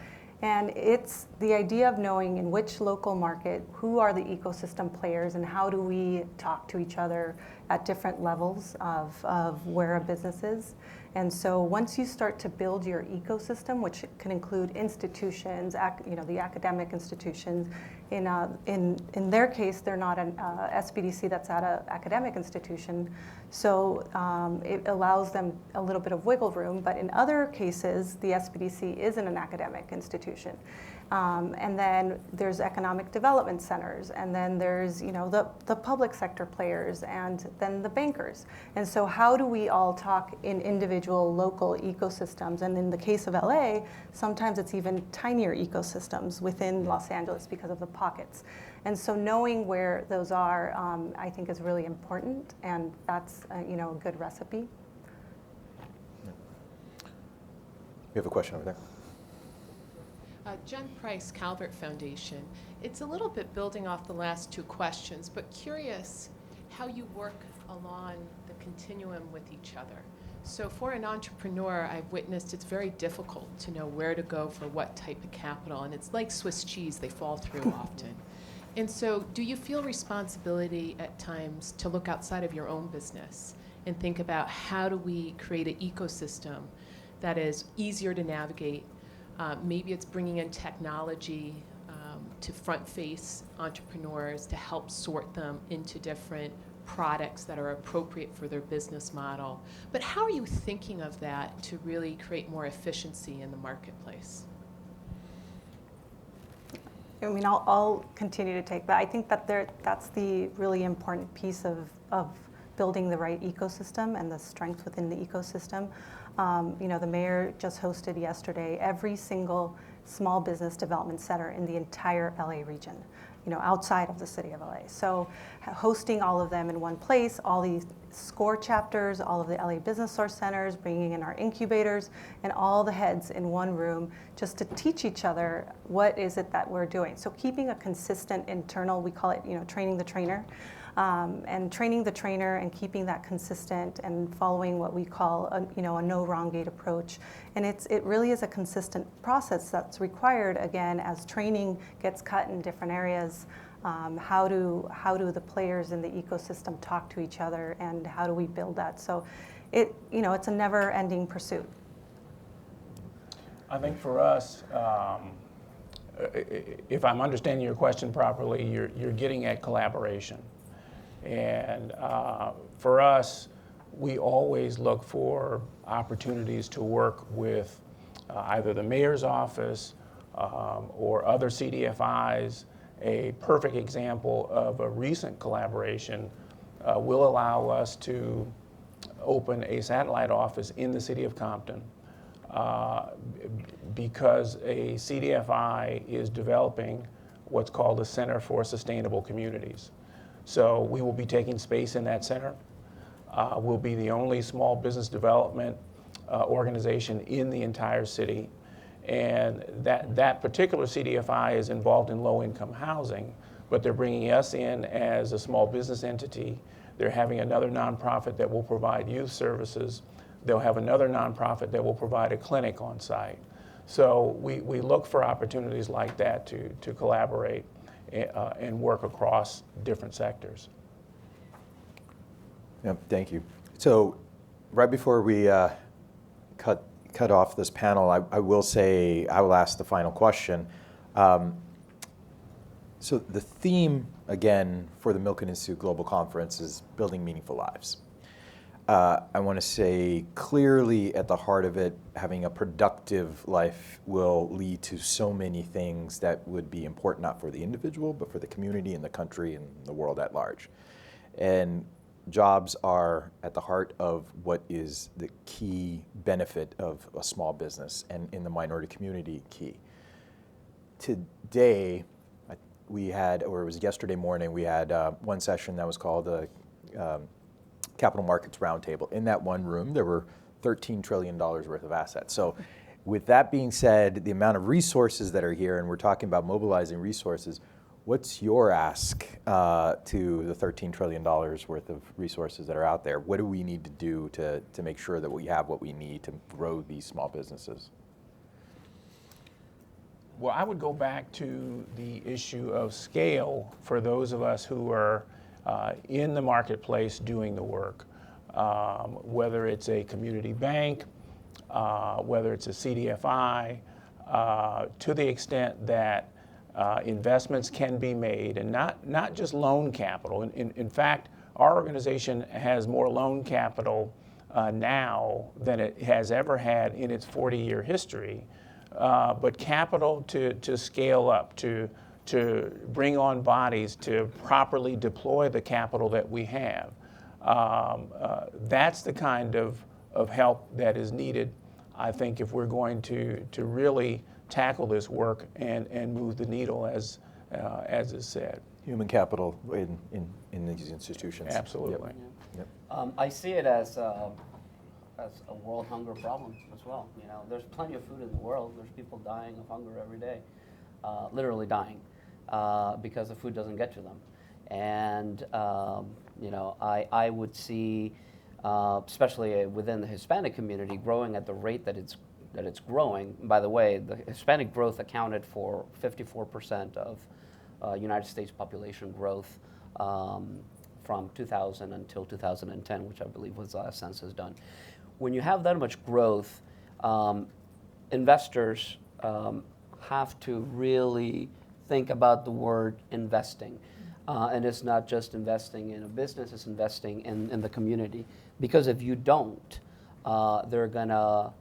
S5: And it's the idea of knowing in which local market, who are the ecosystem players, and how do we talk to each other at different levels of where a business is. And so once you start to build your ecosystem, which can include institutions, the academic institutions, in their case, they're not an SBDC that's at an academic institution, so it allows them a little bit of wiggle room. But in other cases, the SBDC isn't an academic institution. And then there's economic development centers, and then there's the public sector players, and then the bankers. And so how do we all talk in individual local ecosystems? And in the case of LA, sometimes it's even tinier ecosystems within Los Angeles because of the pockets. And so knowing where those are, I think is really important, and that's a good recipe.
S1: We have a question over there.
S10: Jen Price, Calvert Foundation. It's a little bit building off the last two questions, but curious how you work along the continuum with each other. So for an entrepreneur, I've witnessed it's very difficult to know where to go for what type of capital, and it's like Swiss cheese, they fall through often. And so do you feel responsibility at times to look outside of your own business and think about how do we create an ecosystem that is easier to navigate? Maybe it's bringing in technology to front-face entrepreneurs to help sort them into different products that are appropriate for their business model. But how are you thinking of that to really create more efficiency in the marketplace?
S5: I mean, I'll continue to take that. I think that that's the really important piece of building the right ecosystem and the strength within the ecosystem. The mayor just hosted yesterday every single small business development center in the entire LA region, outside of the city of LA. So hosting all of them in one place, all these SCORE chapters, all of the LA Business Source Centers, bringing in our incubators, and all the heads in one room just to teach each other what is it that we're doing. So keeping a consistent internal, we call it, training the trainer, and training the trainer and keeping that consistent and following what we call a no wrong gate approach. And it really is a consistent process that's required, again, as training gets cut in different areas. How do the players in the ecosystem talk to each other, and how do we build that? So it's a never-ending pursuit.
S4: I think for us, if I'm understanding your question properly, you're getting at collaboration. And for us, we always look for opportunities to work with either the mayor's office or other CDFIs. A perfect example of a recent collaboration will allow us to open a satellite office in the city of Compton because a CDFI is developing what's called a Center for Sustainable Communities. So we will be taking space in that center. We'll be the only small business development organization in the entire city. And that particular CDFI is involved in low-income housing, but they're bringing us in as a small business entity. They're having another nonprofit that will provide youth services. They'll have another nonprofit that will provide a clinic on site. So we look for opportunities like that to collaborate and work across different sectors.
S1: Yep, thank you. So right before we cut off this panel, I will say, I will ask the final question. So the theme, again, for the Milken Institute Global Conference is building meaningful lives. I want to say clearly at the heart of it, having a productive life will lead to so many things that would be important, not for the individual, but for the community and the country and the world at large. And jobs are at the heart of what is the key benefit of a small business, and in the minority community, key. Today, we had, or it was yesterday morning, we had one session that was called the Capital Markets Roundtable. In that one room, there were $13 trillion worth of assets. So with that being said, the amount of resources that are here, and we're talking about mobilizing resources, what's your ask to the $13 trillion worth of resources that are out there? What do we need to do to make sure that we have what we need to grow these small businesses?
S4: Well, I would go back to the issue of scale for those of us who are in the marketplace doing the work, whether it's a community bank, whether it's a CDFI, to the extent that investments can be made, and not just loan capital. In fact, our organization has more loan capital now than it has ever had in its 40-year history, but capital to scale up, to bring on bodies, to properly deploy the capital that we have. That's the kind of help that is needed, I think, if we're going to really tackle this work and move the needle, as is said.
S1: Human capital in these institutions.
S4: Absolutely.
S1: Yep.
S3: I see it as a world hunger problem as well. There's plenty of food in the world. There's people dying of hunger every day, literally dying, because the food doesn't get to them. And I would see, especially within the Hispanic community, growing at the rate that it's growing. By the way, the Hispanic growth accounted for 54% of United States population growth from 2000 until 2010, which I believe was the last census done. When you have that much growth, investors have to really think about the word investing. And it's not just investing in a business, it's investing in the community. Because if you don't, they're not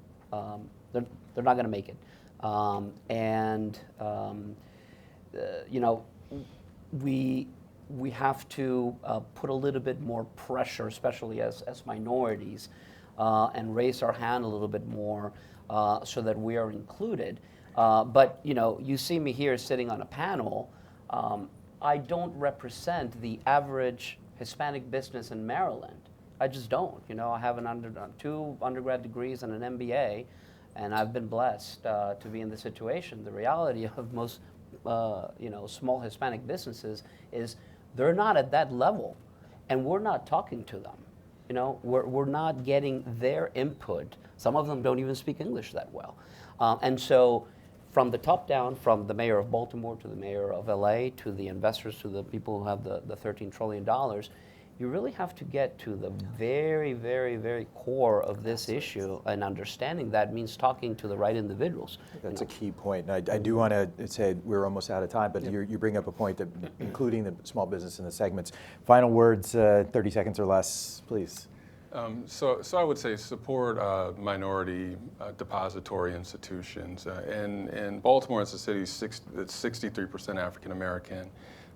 S3: gonna make it. We have to put a little bit more pressure, especially as minorities, and raise our hand a little bit more so that we are included. But you see me here sitting on a panel. I don't represent the average Hispanic business in Maryland. I just don't. You know, I have two undergrad degrees and an MBA, and I've been blessed to be in this situation. The reality of most, small Hispanic businesses is they're not at that level, and we're not talking to them. You know, we're not getting their input. Some of them don't even speak English that well. And so from the top down, from the mayor of Baltimore to the mayor of LA to the investors to the people who have the $13 trillion, you really have to get to the very, very, very core of this issue, and understanding that means talking to the right individuals.
S1: That's a key point. And I do want to say we're almost out of time, but you bring up a point that including the small business in the segments. Final words, 30 seconds or less, please.
S2: So I would say support minority depository institutions. In Baltimore, as a city, it's 63% African American.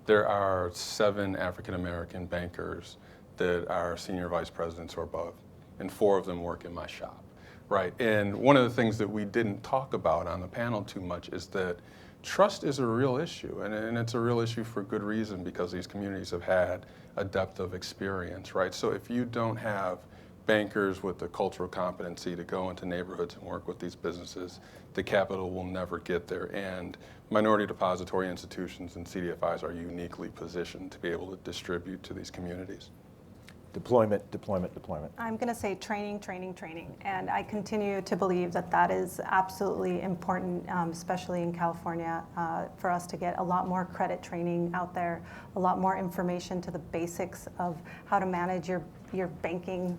S2: There are 7 African American bankers that are senior vice presidents or above, and 4 of them work in my shop, right? And one of the things that we didn't talk about on the panel too much is that trust is a real issue, and it's a real issue for good reason, because these communities have had a depth of experience, right? So if you don't have bankers with the cultural competency to go into neighborhoods and work with these businesses, the capital will never get there. And minority depository institutions and CDFIs are uniquely positioned to be able to distribute to these communities.
S1: Deployment, deployment, deployment.
S5: I'm going to say training, training, training. And I continue to believe that that is absolutely important, especially in California, for us to get a lot more credit training out there, a lot more information to the basics of how to manage your banking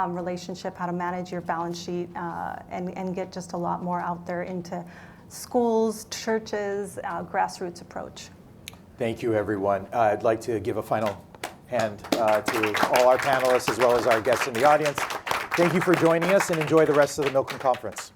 S5: relationship, how to manage your balance sheet, and get just a lot more out there into schools, churches, grassroots approach.
S1: Thank you, everyone. I'd like to give a final hand to all our panelists as well as our guests in the audience. Thank you for joining us, and enjoy the rest of the Milken Conference.